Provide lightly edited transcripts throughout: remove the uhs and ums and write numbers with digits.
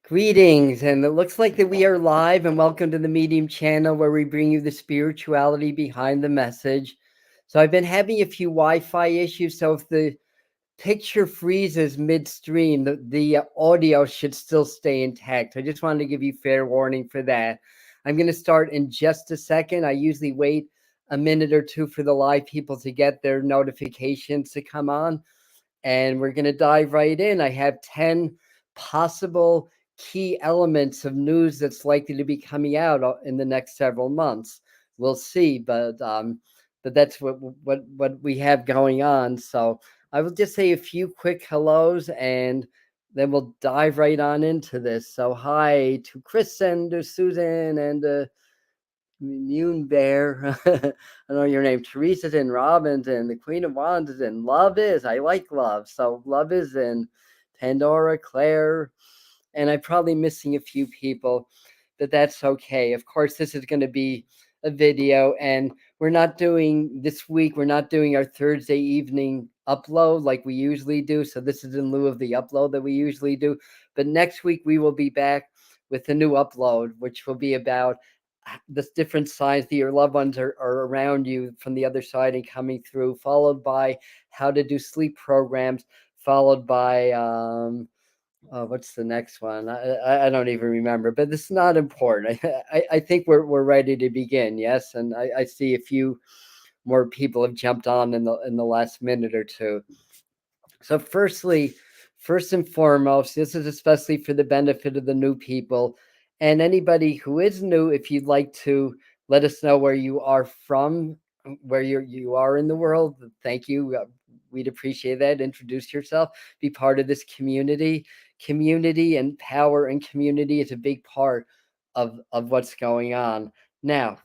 Greetings, and it looks like that we are live, and welcome to the Medium channel where we bring you the spirituality behind the message. So I've been having a few Wi-Fi issues, so if the picture freezes midstream, the audio should still stay intact. I just wanted to give you fair warning for that. I'm going to start in just a second. I usually wait a minute or two for the live people to get their notifications to come on, and we're going to dive right in. I have 10 possible key elements of news that's likely to be coming out in the next several months. We'll see, but that's what we have going on. So I will just say a few quick hellos, and then we'll dive right on into this. So hi to Chris and to Susan and Immune Bear. I know your name. Teresa's in, Robin's in, the Queen of Wands is in, Love is. I like Love. So Love is in, Pandora, Claire, and I'm probably missing a few people, but that's okay. Of course, this is going to be a video, and we're not doing this week, we're not doing our Thursday evening upload like we usually do. So this is in lieu of the upload that we usually do. But next week, we will be back with a new upload, which will be about the different signs that your loved ones are around you from the other side and coming through, followed by how to do sleep programs, followed by what's the next one? I don't even remember, but it's not important. I think we're ready to begin. Yes, and I see a few more people have jumped on in the last minute or two. So first and foremost, this is especially for the benefit of the new people and anybody who is new. If you'd like to let us know where you are from, where you are in the world, thank you. We'd appreciate that. Introduce yourself, be part of this community. Community and power and community is a big part of what's going on. Now,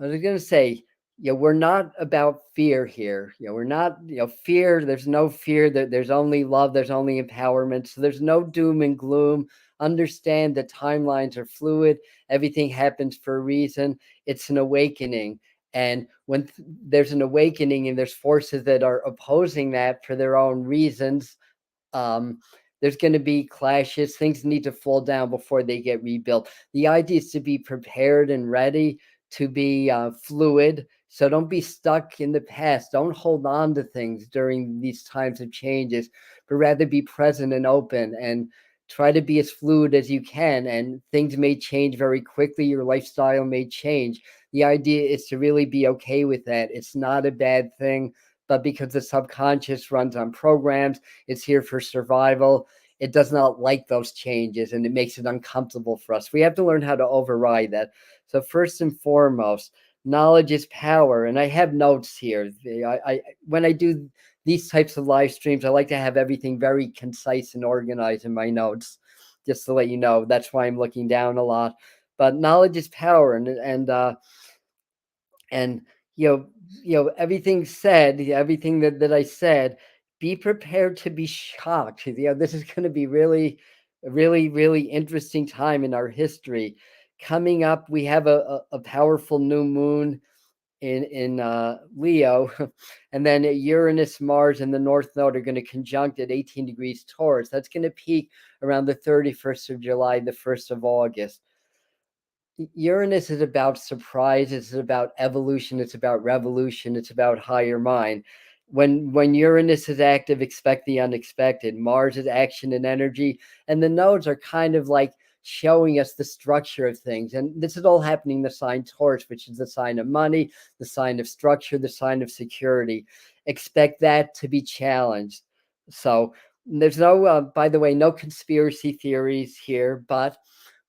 I was going to say, we're not about fear here. We're not, fear. There's no fear. There's only love. There's only empowerment. So there's no doom and gloom. Understand that timelines are fluid. Everything happens for a reason. It's an awakening. And when there's an awakening and there's forces that are opposing that for their own reasons, um, there's going to be clashes. Things need to fall down before they get rebuilt. The idea is to be prepared and ready, to be fluid. So don't be stuck in the past. Don't hold on to things during these times of changes, but rather be present and open and try to be as fluid as you can. And things may change very quickly. Your lifestyle may change. The idea is to really be okay with that. It's not a bad thing, but because the subconscious runs on programs, it's here for survival. It does not like those changes, and it makes it uncomfortable for us. We have to learn how to override that. So first and foremost, knowledge is power. And I have notes here. I when I do these types of live streams, I like to have everything very concise and organized in my notes, just to let you know. That's why I'm looking down a lot. But knowledge is power, and everything said, everything that I said, be prepared to be shocked. This is going to be really interesting time in our history coming up. We have a powerful new moon in Leo, and then Uranus, Mars, and the North Node are going to conjunct at 18 degrees Taurus. That's going to peak around the 31st of July, the 1st of August. Uranus is about surprise. It's about evolution. It's about revolution. It's about higher mind. When Uranus is active, expect the unexpected. Mars is action and energy, and the nodes are kind of like showing us the structure of things. And this is all happening in the sign Taurus, which is the sign of money, the sign of structure, the sign of security. Expect that to be challenged. So there's no, by the way, no conspiracy theories here, but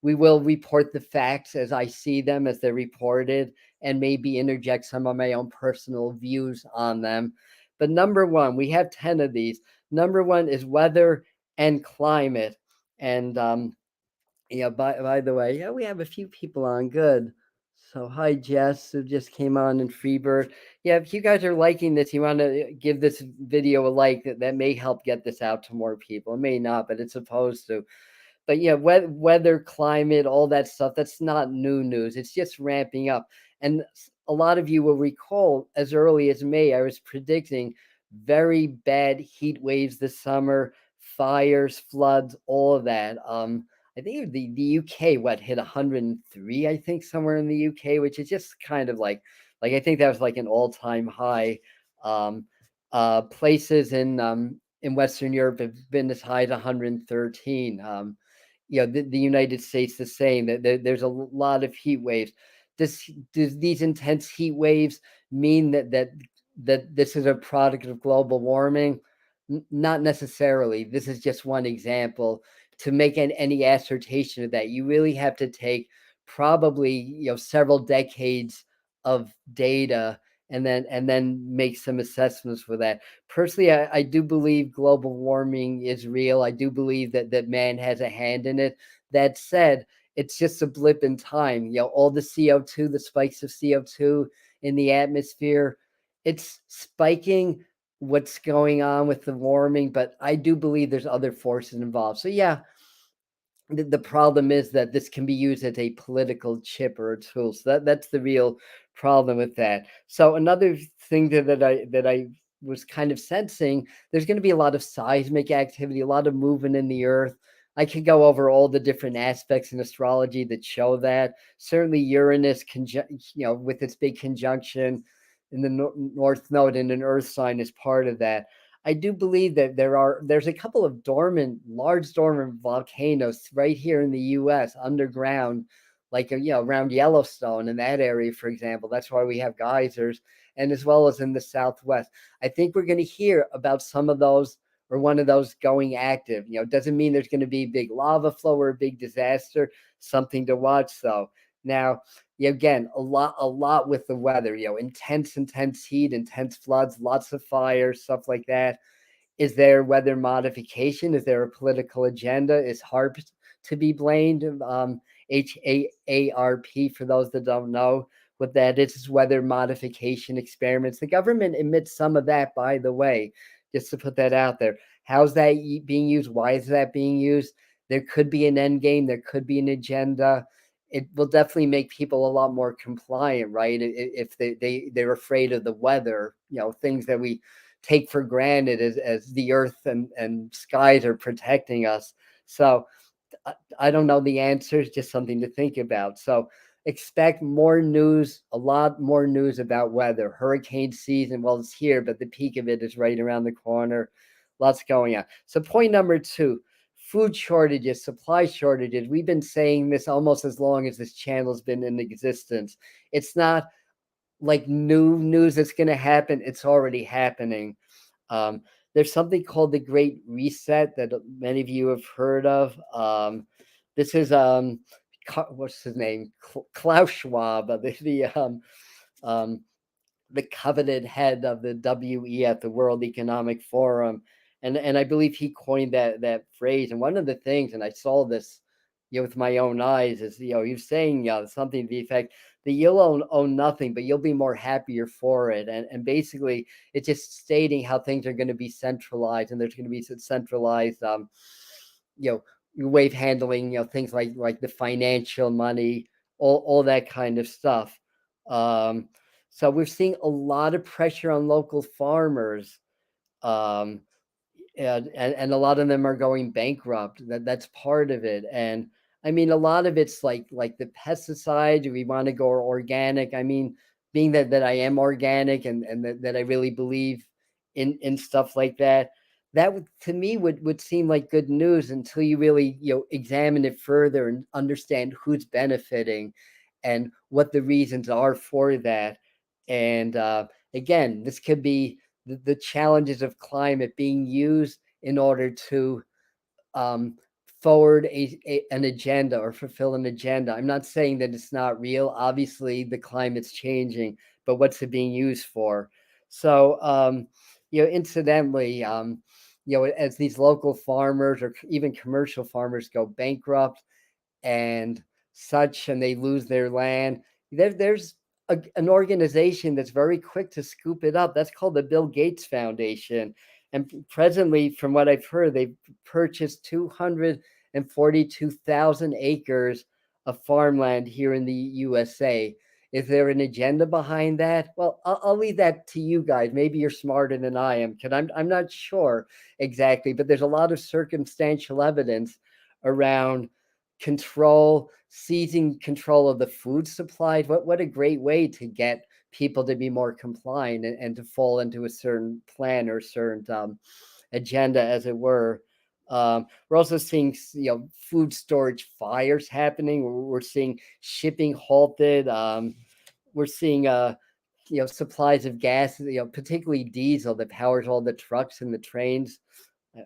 we will report the facts as I see them, as they're reported, and maybe interject some of my own personal views on them. But number one, we have 10 of these. Number one is weather and climate. And by the way, we have a few people on. Good. So hi, Jess, who just came on, and Freebird. If you guys are liking this, you want to give this video a like. That may help get this out to more people. It may not, but it's supposed to. But weather, climate, all that stuff, that's not new news. It's just ramping up. And a lot of you will recall, as early as May, I was predicting very bad heat waves this summer, fires, floods, all of that. I think the UK what hit 103, I think somewhere in the UK, which is just kind of like I think that was like an all-time high. Um, Places in Western Europe have been as high as 113. The United States the same. There's a lot of heat waves. Does these intense heat waves mean that this is a product of global warming? Not necessarily. This is just one example. To make any assertion of that, you really have to take probably several decades of data and then make some assessments for that. Personally, I do believe global warming is real. I do believe that man has a hand in it. That said, it's just a blip in time. All the CO2, the spikes of CO2 in the atmosphere, it's spiking what's going on with the warming, but I do believe there's other forces involved. So yeah, the problem is that this can be used as a political chip or a tool. So that's the real problem with that. So another thing that I was kind of sensing, there's going to be a lot of seismic activity, a lot of movement in the earth. I could go over all the different aspects in astrology that show that. Certainly Uranus, with its big conjunction in the North Node in an Earth sign is part of that. I do believe that there's a couple of large dormant volcanoes right here in the U.S. underground, like around Yellowstone in that area, for example. That's why we have geysers, and as well as in the Southwest. I think we're going to hear about some of those or one of those going active. Doesn't mean there's going to be a big lava flow or a big disaster. Something to watch, though. Now, again, a lot with the weather, intense heat, intense floods, lots of fires, stuff like that. Is there weather modification? Is there a political agenda? Is HARP to be blamed? HAARP, for those that don't know what that is weather modification experiments. The government admits some of that, by the way, just to put that out there. How's that being used? Why is that being used? There could be an end game. There could be an agenda. It will definitely make people a lot more compliant, right? If they're afraid of the weather, things that we take for granted as the earth and skies are protecting us. So I don't know the answers, just something to think about. So expect more news, a lot more news about weather. Hurricane season, well, it's here, but the peak of it is right around the corner. Lots going on. So point number 2, food shortages, supply shortages. We've been saying this almost as long as this channel's been in existence. It's not like new news that's going to happen. It's already happening. There's something called the Great Reset that many of you have heard of. This is what's his name? Klaus Schwab, um, the coveted head of the WEF, the World Economic Forum, and I believe he coined that phrase. And one of the things, and I saw this, with my own eyes, is he was saying something to the effect that you'll own nothing, but you'll be more happier for it. And basically, it's just stating how things are going to be centralized, and there's going to be some centralized, you know, wave handling, things like the financial money, all that kind of stuff. Um, so we're seeing a lot of pressure on local farmers. Um, and a lot of them are going bankrupt. That's part of it. And I mean, a lot of it's like the pesticides. We want to go organic. I mean, being that I am organic and that I really believe in stuff like that, that to me would seem like good news until you really examine it further and understand who's benefiting and what the reasons are for that. And again, this could be the challenges of climate being used in order to um, forward an agenda or fulfill an agenda. I'm not saying that it's not real. Obviously, the climate's changing, but what's it being used for? So, incidentally, as these local farmers or even commercial farmers go bankrupt, and such, and they lose their land. There's an organization that's very quick to scoop it up. That's called the Bill Gates Foundation. And presently, from what I've heard, they've purchased 242,000 acres of farmland here in the USA. Is there an agenda behind that? Well, I'll leave that to you guys. Maybe you're smarter than I am, because I'm not sure exactly, but there's a lot of circumstantial evidence around seizing control of the food supply. What a great way to get people to be more compliant and to fall into a certain plan or certain agenda, as it were. We're also seeing, food storage fires happening. We're seeing shipping halted. We're seeing supplies of gas, particularly diesel that powers all the trucks and the trains.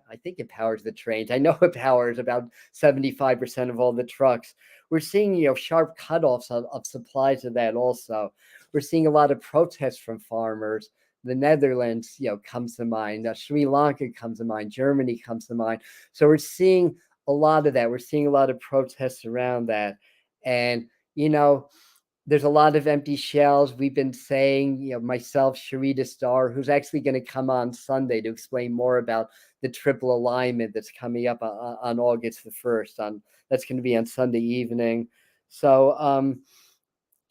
I think it powers the trains. I know it powers about 75% of all the trucks. We're seeing, sharp cutoffs of supplies of that also. We're seeing a lot of protests from farmers. The Netherlands, comes to mind. Sri Lanka comes to mind. Germany comes to mind. So we're seeing a lot of that. We're seeing a lot of protests around that. And, there's a lot of empty shells. We've been saying, myself, Sharita Starr, who's actually going to come on Sunday to explain more about the triple alignment that's coming up on August the 1st. That's going to be on Sunday evening. So,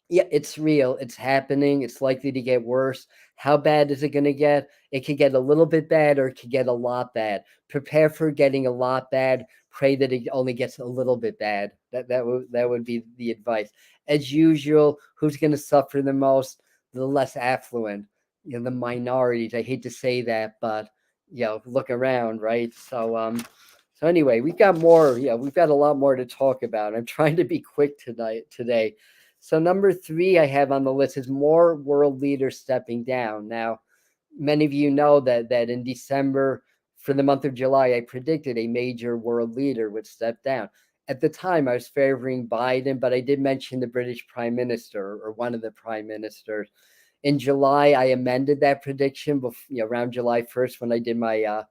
yeah, it's real. It's happening. It's likely to get worse. How bad is it going to get? It could get a little bit bad, or it could get a lot bad. Prepare for getting a lot bad. Pray that it only gets a little bit bad. That would be the advice. As usual, who's going to suffer the most? The less affluent, the minorities. I hate to say that, but look around, right? So anyway, we've got more. Yeah, we've got a lot more to talk about. I'm trying to be quick today. So number 3 I have on the list is more world leaders stepping down. Now, many of you know that in December, for the month of July, I predicted a major world leader would step down. At the time, I was favoring Biden, but I did mention the British Prime Minister, or one of the prime ministers. In July, I amended that prediction around July 1st, when I did my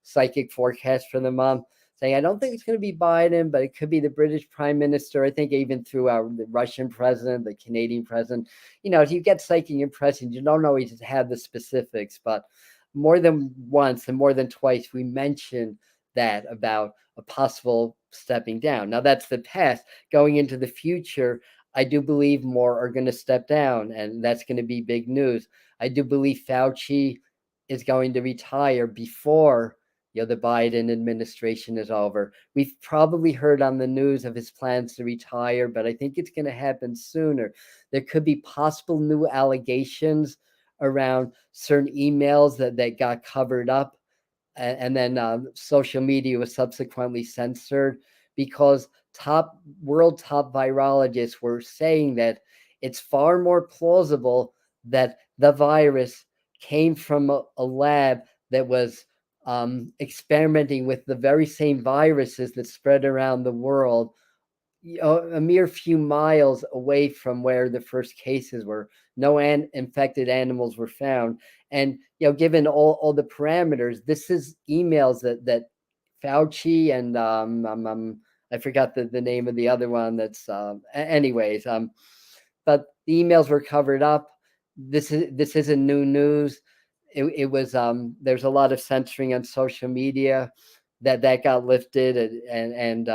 psychic forecast for the month, saying I don't think it's going to be Biden, but it could be the British Prime Minister. I think I even threw out the Russian president, the Canadian president. If you get psychic impressions, you don't always have the specifics, but more than once and more than twice, we mentioned that about a possible stepping down. Now, that's the past. Going into the future, I do believe more are going to step down, and that's going to be big news. I do believe Fauci is going to retire before the Biden administration is over. We've probably heard on the news of his plans to retire, but I think it's going to happen sooner. There could be possible new allegations around certain emails that got covered up, and then social media was subsequently censored, because top virologists were saying that it's far more plausible that the virus came from a lab that was experimenting with the very same viruses that spread around the world, a mere few miles away from where the first cases were. No infected animals were found. And, given all the parameters, this is emails that Fauci and I forgot the name of the other one. That's anyways. But the emails were covered up. This isn't new news. It was there's a lot of censoring on social media that got lifted, and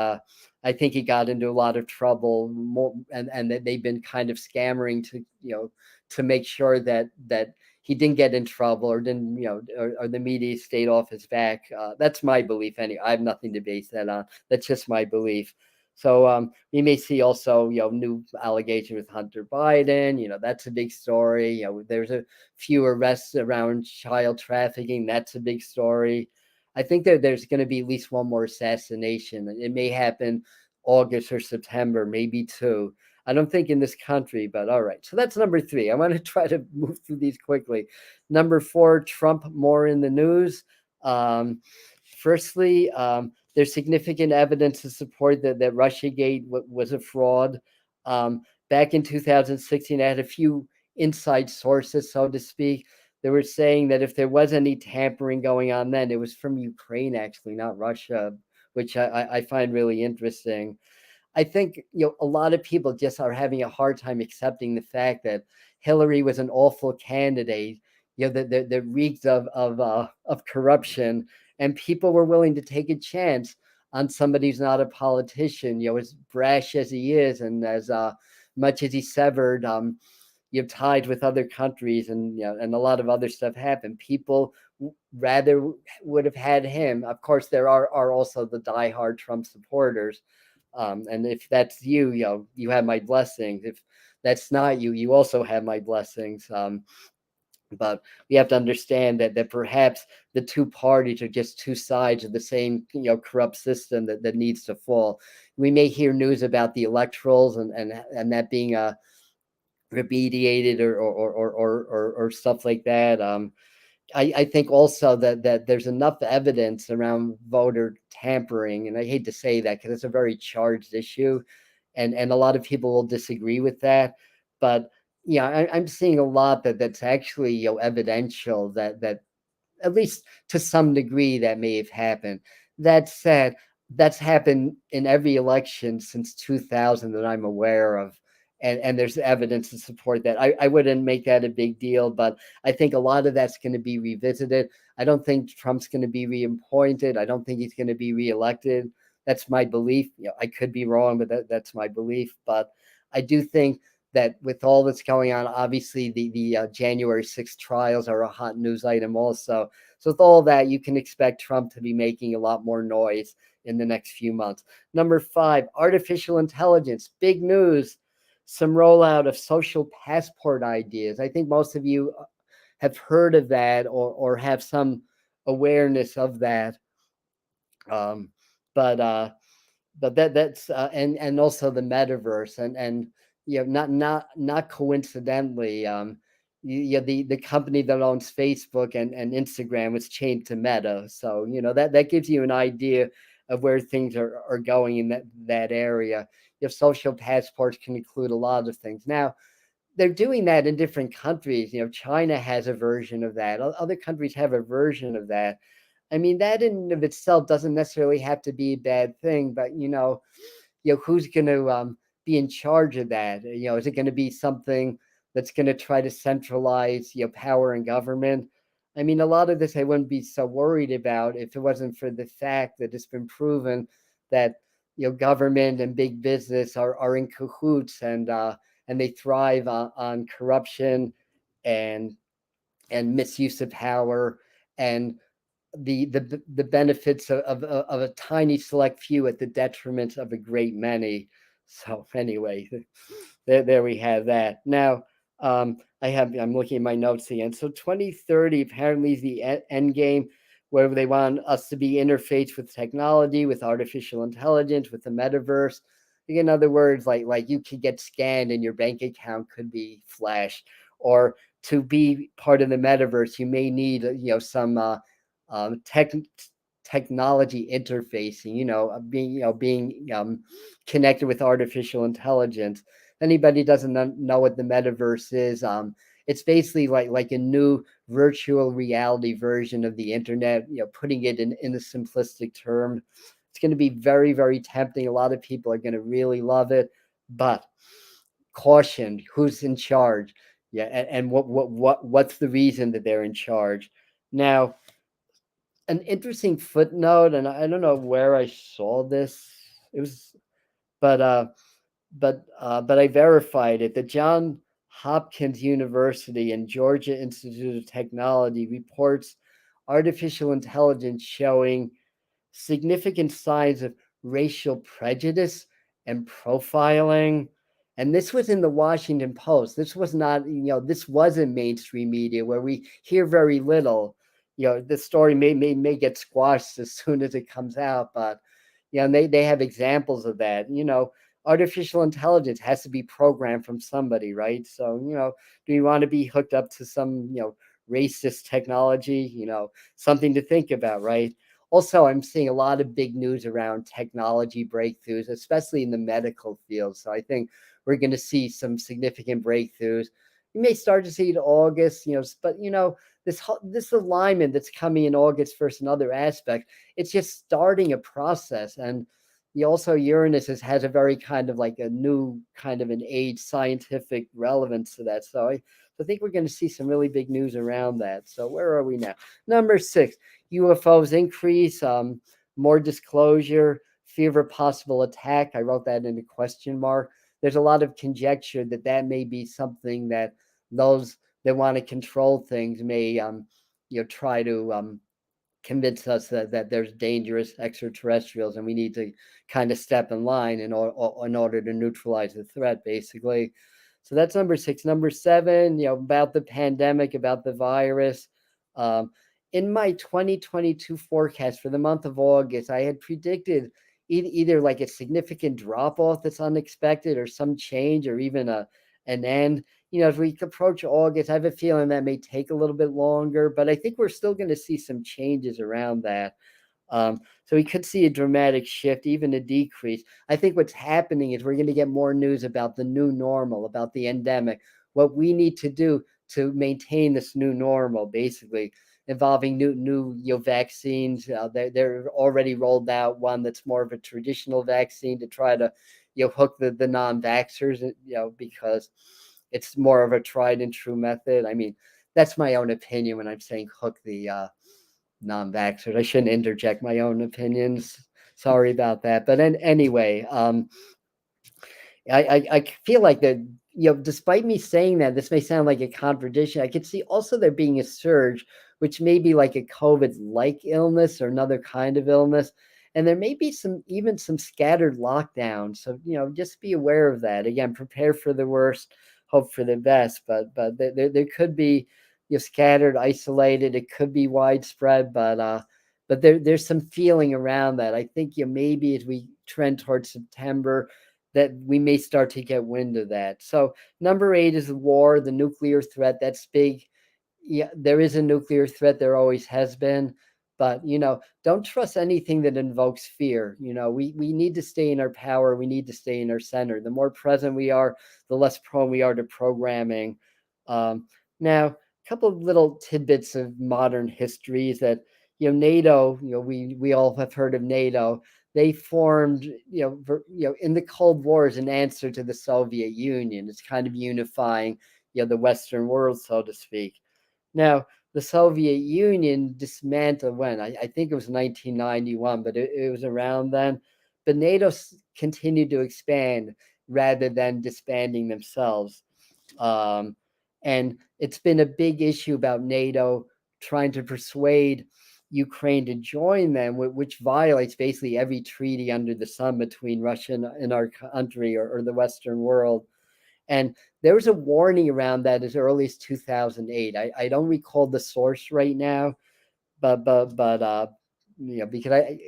I think he got into a lot of trouble more, and they've been kind of scammering to make sure that he didn't get in trouble, or didn't, or the media stayed off his back. That's my belief. Anyway, I have nothing to base that on. That's just my belief. So we may see also, new allegation with Hunter Biden. That's a big story. There's a few arrests around child trafficking. That's a big story. I think that there's going to be at least one more assassination. It may happen August or September, maybe 2. I don't think in this country, but all right. So that's number 3. I want to try to move through these quickly. Number 4, Trump more in the news. Firstly, there's significant evidence to support that Russiagate was a fraud. Back in 2016, I had a few inside sources, so to speak. They were saying that if there was any tampering going on then, it was from Ukraine, actually, not Russia, which I find really interesting. I think a lot of people just are having a hard time accepting the fact that Hillary was an awful candidate, that reeked of corruption, and people were willing to take a chance on somebody who's not a politician, as brash as he is, and as much as he severed ties with other countries, and and a lot of other stuff happened. People rather would have had him. Of course, there are also the diehard Trump supporters, And if that's you, you have my blessings. If that's not you, you also have my blessings. But we have to understand that perhaps the two parties are just two sides of the same corrupt system that needs to fall. We may hear news about the electorals and that being remediated or stuff like that. I think also that there's enough evidence around voter tampering, and I hate to say that because it's a very charged issue, and a lot of people will disagree with that, but yeah, I'm seeing a lot that's actually evidential that at least to some degree that may have happened. That said, that's happened in every election since 2000 that I'm aware of. And there's evidence to support that. I wouldn't make that a big deal, but I think a lot of that's going to be revisited. I don't think Trump's going to be reappointed. I don't think he's going to be reelected. That's my belief. I could be wrong, but that's my belief. But I do think that with all that's going on, obviously the January 6th trials are a hot news item also. So with all that, you can expect Trump to be making a lot more noise in the next few months. Number 5, artificial intelligence, big news. Some rollout of social passport ideas. I think most of you have heard of that or have some awareness of that. Um, but that's and also the metaverse and not coincidentally the company that owns Facebook and Instagram was changed to Meta, so that gives you an idea of where things are going in that area. If social passports can include a lot of things now, they're doing that in different countries. China has a version of that. Other countries have a version of that. I mean, that in and of itself doesn't necessarily have to be a bad thing, but who's going to be in charge of that? Is it going to be something that's going to try to centralize power and government? I mean, a lot of this I wouldn't be so worried about if it wasn't for the fact that it's been proven that government and big business are in cahoots and they thrive on corruption and misuse of power and the benefits of a tiny select few at the detriment of a great many. So anyway, there we have that. Now, I'm looking at my notes again. So 2030 apparently is the end game, where they want us to be interfaced with technology, with artificial intelligence, with the metaverse. In other words, like you could get scanned and your bank account could be flashed, or to be part of the metaverse, you may need some technology interfacing. Being connected with artificial intelligence. Anybody doesn't know what the metaverse is, it's basically like a new virtual reality version of the internet. Putting it in a simplistic term, it's going to be very, very tempting. A lot of people are going to really love it, but caution: who's in charge? Yeah, and what's the reason that they're in charge? Now, an interesting footnote, and I don't know where I saw this. It was, but but I verified it. The John Hopkins University and Georgia Institute of Technology reports artificial intelligence showing significant signs of racial prejudice and profiling. And this was in the Washington Post. This was not, this wasn't mainstream media where we hear very little. The story may get squashed as soon as it comes out, but and they have examples of that. Artificial intelligence has to be programmed from somebody, right? So, do you want to be hooked up to some, racist technology? Something to think about, right? Also, I'm seeing a lot of big news around technology breakthroughs, especially in the medical field. So I think we're going to see some significant breakthroughs. You may start to see it in August, but this alignment that's coming in August first, another aspect, it's just starting a process. And also Uranus has a very kind of like a new kind of an age scientific relevance to that. So I think we're going to see some really big news around that. So where are we now? Number 6, UFOs increase, more disclosure, fear of a possible attack. I wrote that in a question mark. There's a lot of conjecture that may be something that those that want to control things may try to convince us that there's dangerous extraterrestrials and we need to kind of step in line in order to neutralize the threat, basically. So that's number 6. Number 7, about the pandemic, about the virus. Um, in my 2022 forecast for the month of August, I had predicted either like a significant drop off that's unexpected, or some change, or even an end. As we approach August, I have a feeling that may take a little bit longer, but I think we're still going to see some changes around that. So we could see a dramatic shift, even a decrease. I think what's happening is we're going to get more news about the new normal, about the endemic, what we need to do to maintain this new normal, basically involving new vaccines. They're already rolled out one that's more of a traditional vaccine to try to hook the non-vaxxers, because it's more of a tried and true method. I mean, that's my own opinion when I'm saying hook the non-vaxxers. I shouldn't interject my own opinions. Sorry about that. But anyway, I feel like that, despite me saying that, this may sound like a contradiction. I could see also there being a surge, which may be like a COVID-like illness or another kind of illness. And there may be even some scattered lockdowns. So, just be aware of that. Again, prepare for the worst, hope for the best. But there could be, scattered, isolated. It could be widespread, but there's some feeling around that. I think maybe as we trend towards September, that we may start to get wind of that. So number 8 is the war, the nuclear threat. That's big. Yeah, there is a nuclear threat. There always has been. But, don't trust anything that invokes fear. We need to stay in our power. We need to stay in our center. The more present we are, the less prone we are to programming. Now, a couple of little tidbits of modern history is that, NATO, we all have heard of NATO. They formed, in the Cold War as an answer to the Soviet Union. It's kind of unifying, the Western world, so to speak. Now, the Soviet Union dismantled when? I think it was 1991, but it was around then. But NATO continued to expand rather than disbanding themselves. And it's been a big issue about NATO trying to persuade Ukraine to join them, which violates basically every treaty under the sun between Russia and our country, or the Western world. And there was a warning around that as early as 2008. I don't recall the source right now, but because I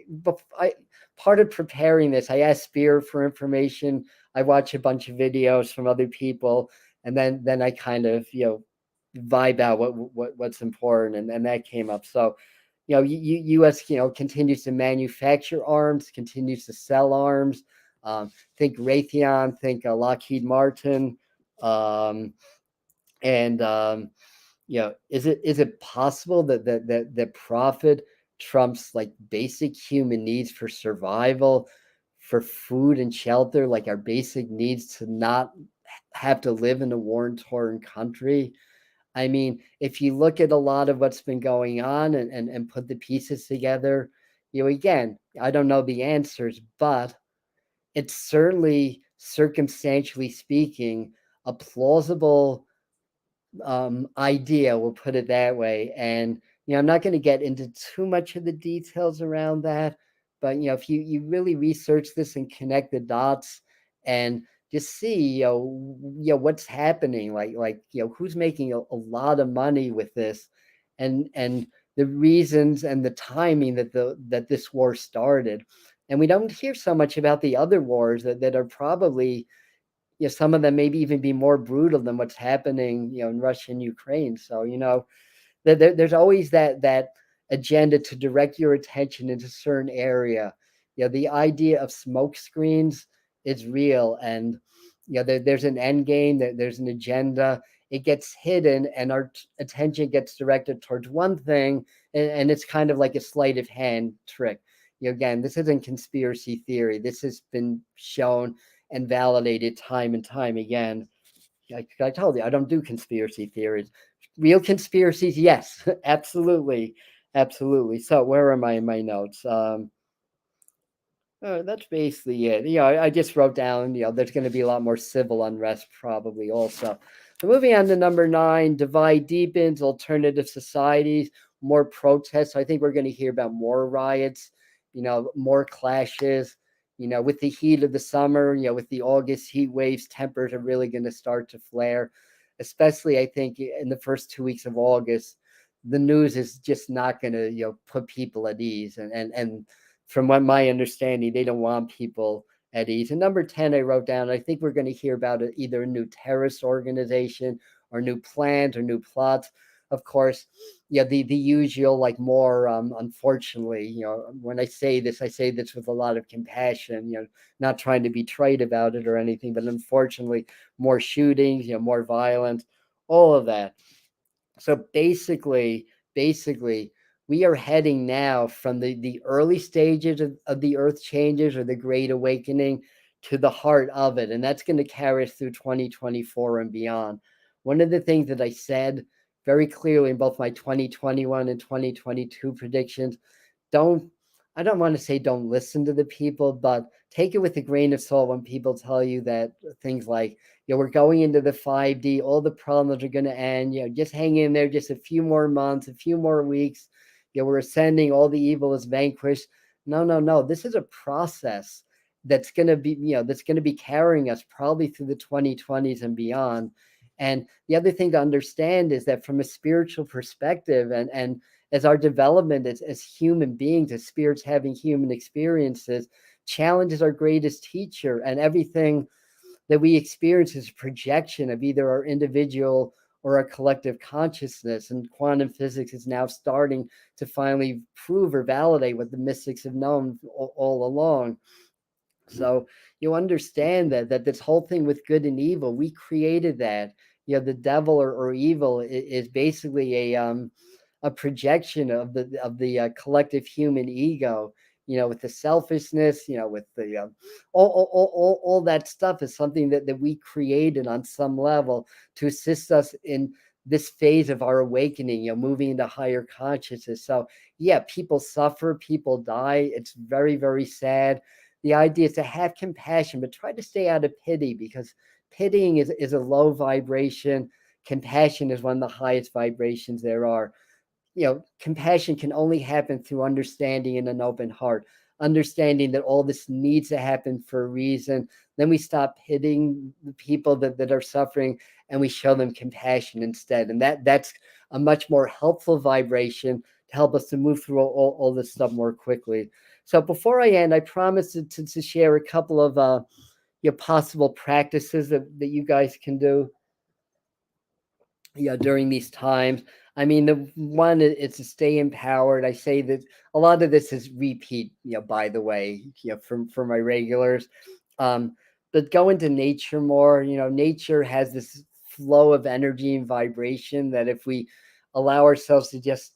part of preparing this, I asked Spear for information. I watch a bunch of videos from other people, and then I kind of vibe out what's important, and that came up. So U.S. continues to manufacture arms, continues to sell arms. Think Raytheon, think Lockheed Martin, and is it possible that profit trumps like basic human needs for survival, for food and shelter, like our basic needs to not have to live in a war-torn country? I mean, if you look at a lot of what's been going on and put the pieces together, again, I don't know the answers, but it's certainly, circumstantially speaking, a plausible idea, we'll put it that way. And I'm not going to get into too much of the details around that, but if you really research this and connect the dots and just see what's happening, like who's making a lot of money with this, and the reasons and the timing that this war started. And we don't hear so much about the other wars that are probably, some of them maybe even be more brutal than what's happening, in Russia and Ukraine. So, there's always that agenda to direct your attention into a certain area. The idea of smoke screens is real, and there's an end game, there's an agenda. It gets hidden, and our attention gets directed towards one thing, and it's kind of like a sleight of hand trick. Again, this isn't conspiracy theory. This has been shown and validated time and time again. I told you I don't do conspiracy theories. Real conspiracies, yes, absolutely. So where am I in my notes? That's basically it. I just wrote down, there's going to be a lot more civil unrest probably also. So moving on to number 9, divide deepens, alternative societies. more protests. So I think we're going to hear about more riots, more clashes. With the heat of the summer, with the August heat waves, tempers are really going to start to flare, especially I think in the first 2 weeks of August. The news is just not going to, put people at ease. And from what my understanding, they don't want people at ease. And number 10, I wrote down, I think we're going to hear about either a new terrorist organization or new plans or new plots. Of course, the usual, like more, unfortunately, when I say this with a lot of compassion, not trying to be trite about it or anything, but unfortunately, more shootings, more violence, all of that. So basically, we are heading now from the early stages of the earth changes or the great awakening to the heart of it. And that's going to carry us through 2024 and beyond. One of the things that I said very clearly in both my 2021 and 2022 predictions, don't I don't want to say don't listen to the people, but take it with a grain of salt when people tell you that things like, we're going into the 5D, all the problems are going to end, just hang in there, just a few more months, a few more weeks, we're ascending, all the evil is vanquished. No, no, no. This is a process that's going to be, that's going to be carrying us probably through the 2020s and beyond. And the other thing to understand is that from a spiritual perspective and as our development as human beings, as spirits having human experiences, challenge is our greatest teacher, and everything that we experience is a projection of either our individual or our collective consciousness. And quantum physics is now starting to finally prove or validate what the mystics have known all along. So you understand that this whole thing with good and evil, we created that. The devil or evil is basically a projection of the collective human ego. With the selfishness, with the all that stuff is something that we created on some level to assist us in this phase of our awakening, moving into higher consciousness. So yeah, people suffer, people die. It's very, very sad. The idea is to have compassion, but try to stay out of pity, because pitying is a low vibration. Compassion is one of the highest vibrations there are. Compassion can only happen through understanding and an open heart, understanding that all this needs to happen for a reason. Then we stop pitying the people that are suffering, and we show them compassion instead. And that's a much more helpful vibration to help us to move through all this stuff more quickly. So before I end, I promise to share a couple of your possible practices that you guys can do during these times. I mean, the one is to stay empowered. I say that a lot of this is repeat, by the way, from my regulars. But go into nature more. Nature has this flow of energy and vibration that if we allow ourselves to just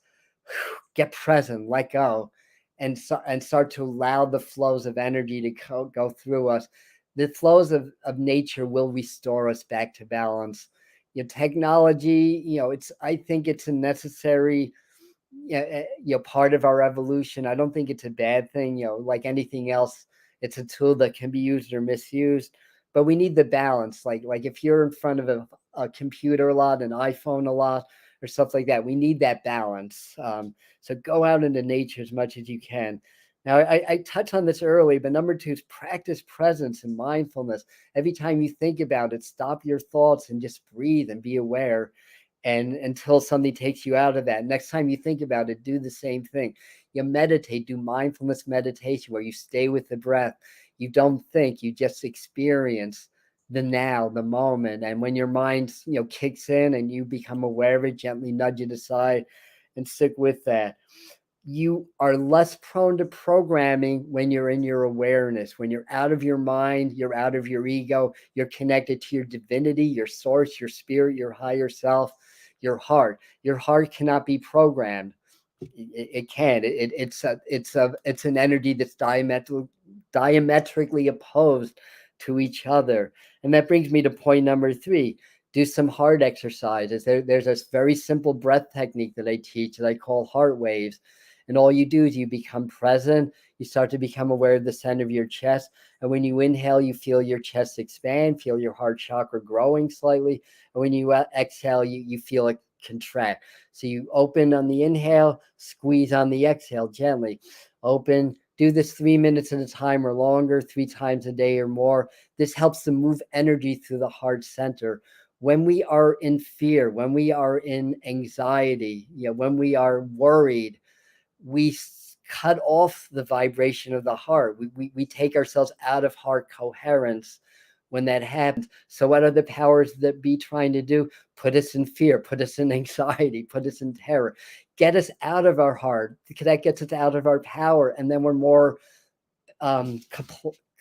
get present, let go, and start to allow the flows of energy to go through us, the flows of nature will restore us back to balance. Technology, I think it's a necessary part of our evolution. I don't think it's a bad thing. Like anything else, it's a tool that can be used or misused, but we need the balance. Like if you're in front of a computer a lot, an iPhone a lot, or stuff like that, we need that balance. So go out into nature as much as you can. Now, I touched on this early, but number 2 is practice presence and mindfulness. Every time you think about it, stop your thoughts and just breathe and be aware. And until something takes you out of that, next time you think about it, do the same thing. You meditate, do mindfulness meditation where you stay with the breath. You don't think, you just experience the now, the moment. And when your mind, kicks in and you become aware of it, gently nudge it aside and stick with that. You are less prone to programming when you're in your awareness. When you're out of your mind, you're out of your ego, you're connected to your divinity, your source, your spirit, your higher self, your heart. Your heart cannot be programmed. It can't. It's an energy that's diametrically opposed to each other. And that brings me to point number 3. Do some heart exercises. There's this very simple breath technique that I teach that I call heart waves. And all you do is you become present. You start to become aware of the center of your chest. And when you inhale, you feel your chest expand, feel your heart chakra growing slightly. And when you exhale, you feel it contract. So you open on the inhale, squeeze on the exhale gently. Open, do this 3 minutes at a time or longer, 3 times a day or more. This helps to move energy through the heart center. When we are in fear, when we are in anxiety, when we are worried, we cut off the vibration of the heart. We take ourselves out of heart coherence when that happens. So what are the powers that be trying to do? Put us in fear, put us in anxiety, put us in terror, get us out of our heart, because that gets us out of our power. And then we're more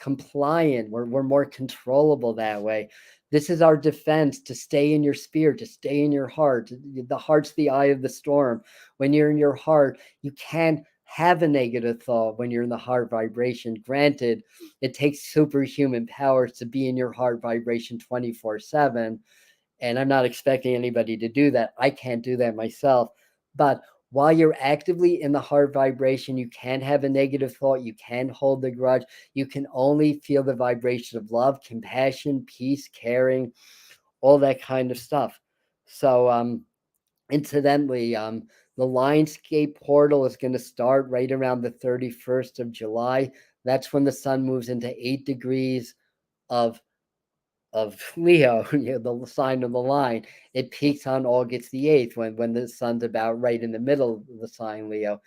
compliant. We're more controllable that way. This is our defense, to stay in your spirit, to stay in your heart. The heart's the eye of the storm. When you're in your heart, you can't have a negative thought when you're in the heart vibration. Granted, it takes superhuman powers to be in your heart vibration 24/7. And I'm not expecting anybody to do that. I can't do that myself. But while you're actively in the heart vibration, you can have a negative thought. You can hold the grudge. You can only feel the vibration of love, compassion, peace, caring, all that kind of stuff. So, incidentally, the Linescape portal is going to start right around the 31st of July. That's when the sun moves into 8 degrees of Leo, the sign of the line. It peaks on August the 8th when the sun's about right in the middle of the sign Leo.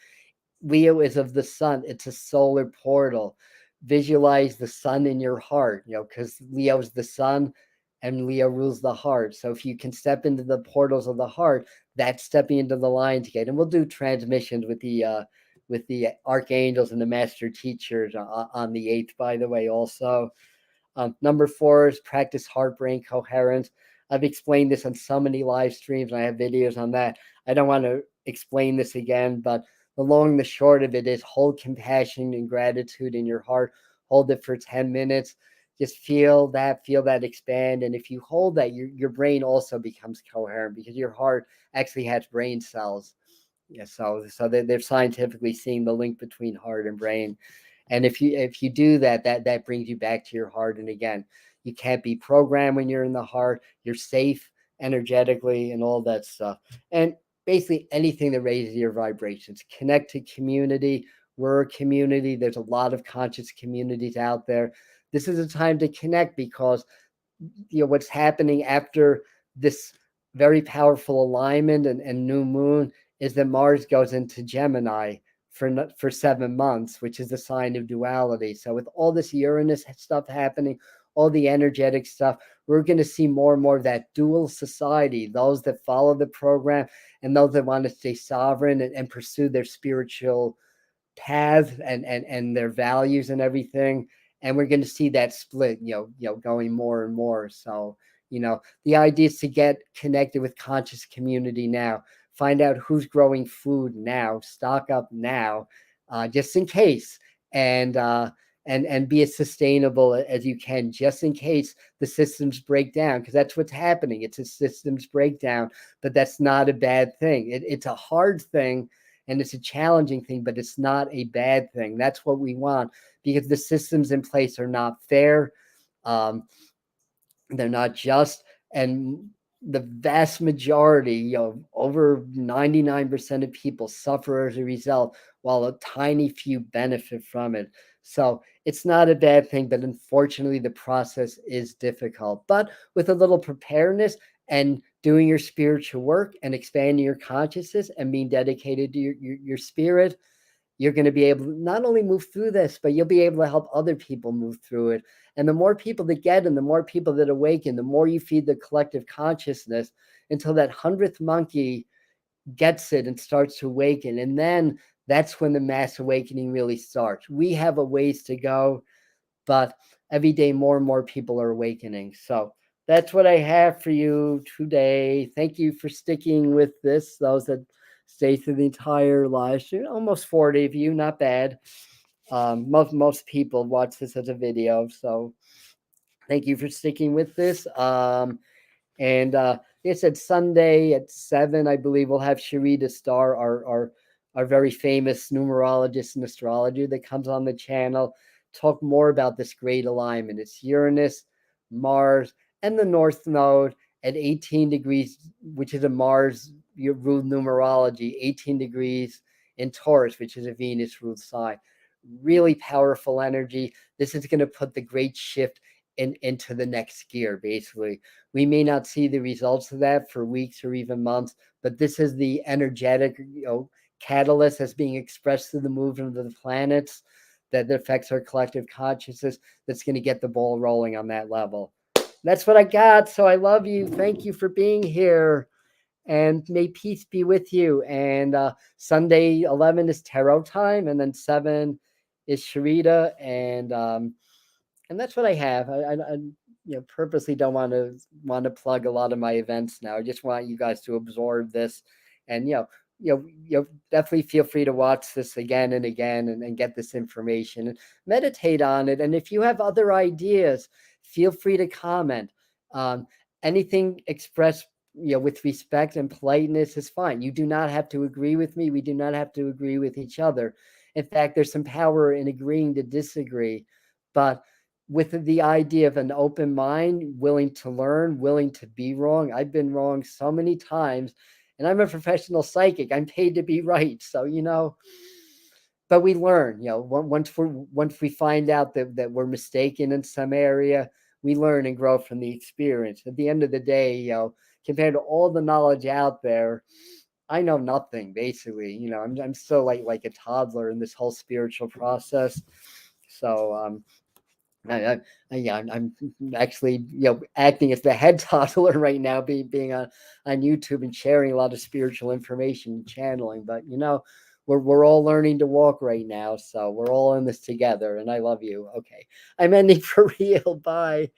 Leo is of the sun. It's a solar portal. Visualize the sun in your heart, because Leo is the sun and Leo rules the heart. So if you can step into the portals of the heart, that's stepping into the Lions Gate. And we'll do transmissions with the archangels and the master teachers on the 8th, by the way, also. Number 4 is practice heart-brain coherence. I've explained this on so many live streams, and I have videos on that. I don't want to explain this again, but the long and the short of it is hold compassion and gratitude in your heart. Hold it for 10 minutes. Just feel that expand. And if you hold that, your brain also becomes coherent, because your heart actually has brain cells. Yeah, so they're scientifically seeing the link between heart and brain. And if you do that, that brings you back to your heart. And again, you can't be programmed when you're in the heart. You're safe energetically and all that stuff. And basically anything that raises your vibrations. Connect to community. We're a community. There's a lot of conscious communities out there. This is a time to connect, because what's happening after this very powerful alignment and new moon is that Mars goes into Gemini for 7 months, which is a sign of duality. So with all this Uranus stuff happening, all the energetic stuff, we're going to see more and more of that dual society, those that follow the program and those that want to stay sovereign and pursue their spiritual path and their values and everything. And we're going to see that split, going more and more. So, the idea is to get connected with conscious community now. Find out who's growing food now. Stock up now, just in case, and be as sustainable as you can, just in case the systems break down, because that's what's happening. It's a systems breakdown, but that's not a bad thing. It's a hard thing. And it's a challenging thing, but it's not a bad thing. That's what we want, because the systems in place are not fair. They're not just. And the vast majority, over 99% of people suffer as a result, while a tiny few benefit from it. So it's not a bad thing, but unfortunately the process is difficult. But with a little preparedness and doing your spiritual work and expanding your consciousness and being dedicated to your spirit, you're going to be able to not only move through this, but you'll be able to help other people move through it. And the more people that get, and the more people that awaken, the more you feed the collective consciousness, until that 100th monkey gets it and starts to awaken. And then that's when the mass awakening really starts. We have a ways to go, but every day more and more people are awakening. So that's what I have for you today. Thank you for sticking with this. Those that stay through the entire live stream, almost 40 of you, not bad. Most people watch this as a video, so thank you for sticking with this. And like I said, Sunday at 7, I believe we'll have Sharita Starr, our very famous numerologist and astrologer that comes on the channel, talk more about this great alignment. It's Uranus, Mars, and the North Node. at 18 degrees, which is a Mars ruled numerology, 18 degrees in Taurus, which is a Venus ruled sign. Really powerful energy. This is going to put the great shift into the next gear, basically. We may not see the results of that for weeks or even months, but this is the energetic, catalyst that's being expressed through the movement of the planets that affects our collective consciousness that's going to get the ball rolling on that level. That's what I got. So I love you. Thank you for being here. And may peace be with you. And Sunday 11 is tarot time, and then 7 is Sharita, and that's what I have. I purposely don't want to plug a lot of my events now. I just want you guys to absorb this, and definitely feel free to watch this again and again, and get this information and meditate on it. And if you have other ideas, feel free to comment. Anything expressed with respect and politeness is fine. You do not have to agree with me. We do not have to agree with each other. In fact, there's some power in agreeing to disagree, but with the idea of an open mind, willing to learn, willing to be wrong. I've been wrong so many times, and I'm a professional psychic. I'm paid to be right. So, but we learn, once we find out that we're mistaken in some area, we learn and grow from the experience. At the end of the day, compared to all the knowledge out there, I know nothing, basically. I'm still like a toddler in this whole spiritual process. So, I'm actually acting as the head toddler right now, being on YouTube and sharing a lot of spiritual information and channeling. But we're all learning to walk right now, so we're all in this together. And I love you. Okay, I'm ending for real. Bye.